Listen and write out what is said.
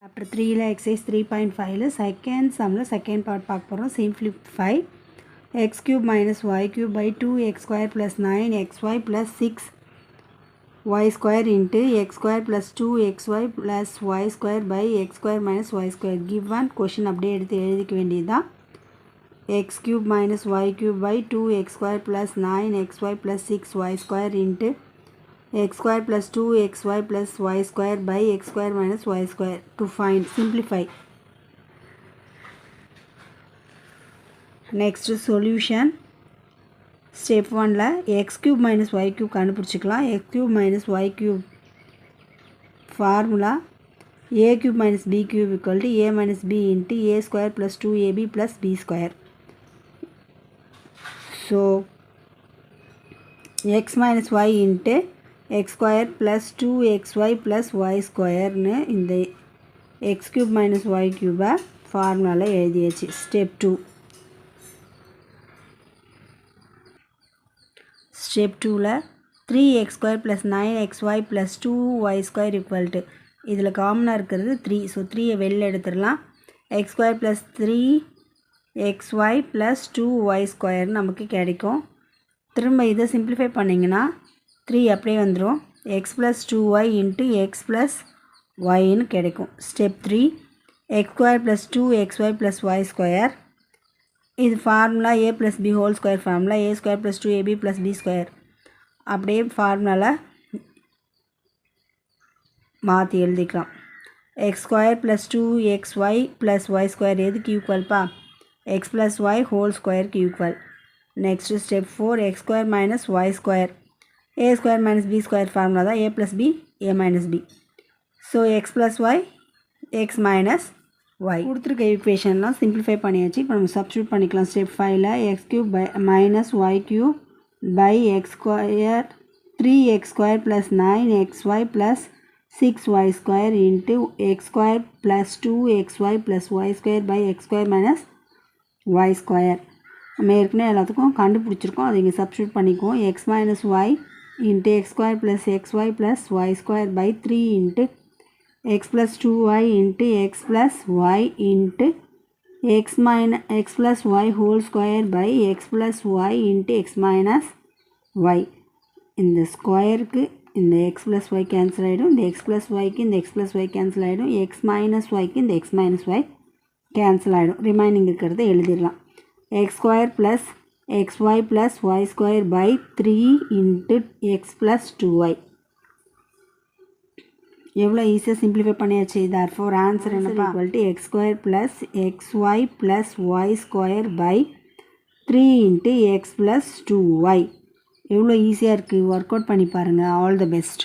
Chapter 3 exercise 3.5 second sum second part பார்க்க போறோம். Simplify x cube minus y cube by 2x square plus 9xy plus 6y square into x square plus 2xy plus y square by x square minus y square. Given question அப்படியே எடுத்து எழுதிக்க வேண்டியதுதான். x cube minus y cube by 2x square plus 9xy plus 6y square into x square plus 2xy plus y square by x square minus y square. To find, simplify. Next solution. Step 1 la x cube minus y cube கண்டுபிடிச்சுக்கலாம். x cube minus y cube formula a cube minus b cube equal to a minus b into a square plus 2ab plus b square. So x minus y into x square plus 2xy plus y square னு இந்த x cube minus y cube ஃபார்முலால எழுதியாச்சு. Step 2. Step 2ல 3x square plus 9xy plus 2y square equal to இதில் காமனாக இருக்கிறது 3. So 3 வெளில எடுத்துடலாம். x square plus 3xy plus 2y square நமக்கு கிடைக்கும். திரும்ப இதை சிம்பிளிஃபை பண்ணிங்கன்னா 3 அப்படியே வந்துடும். x plus 2y into x plus yன்னு கிடைக்கும். Step 3 x square plus 2xy plus y square இது formula a plus b whole square formula a square plus 2ab plus b square அப்படியே ஃபார்முலாவில் மாற்றி எழுதிக்கலாம். x square plus 2xy plus y square எதுக்கு ஈக்குவல்ப்பா? x plus y whole squareக்கு equal. Next step 4 x square minus y square a square minus b square formula தான் a plus b a minus b. So x plus y x minus y கொடுத்துருக்க ஈக்குவேஷன்லாம் simplify பண்ணியாச்சு. இப்போ நம்ம substitute பண்ணிக்கலாம். Step 5ல x cube by minus y cube by x square 3x square plus 9xy plus 6y square into x square plus 2xy plus y square by x square minus y square. நம்ம ஏற்கனவே எல்லாத்துக்கும் கண்டுபிடிச்சிருக்கோம். அதை இங்கே substitute பண்ணிக்குவோம். x minus y into x square plus xy plus y square by 3 into x plus 2y into x plus y into x plus y whole square by x plus y into x minus y. இந்த ஸ்கொயருக்கு இந்த x plus y cancel ஆகிடும். இந்த x plus yக்கு இந்த x plus y cancel ஆகிடும். x minus yக்கு இந்த x minus y cancel ஆகிடும். Remaining இருக்கிறத எழுதிடலாம். x square plus xy plus y square by 3 into x plus 2y. எவ்வளோ ஈஸியாக சிம்பிளிஃபை பண்ணியாச்சு. therefore ஆன்சர் என்னப்பா? equal to x square plus xy plus y square by 3 into x plus 2y. எவ்வளோ ஈஸியாக இருக்குது. ஒர்க் அவுட் பண்ணி பாருங்கள். All the best.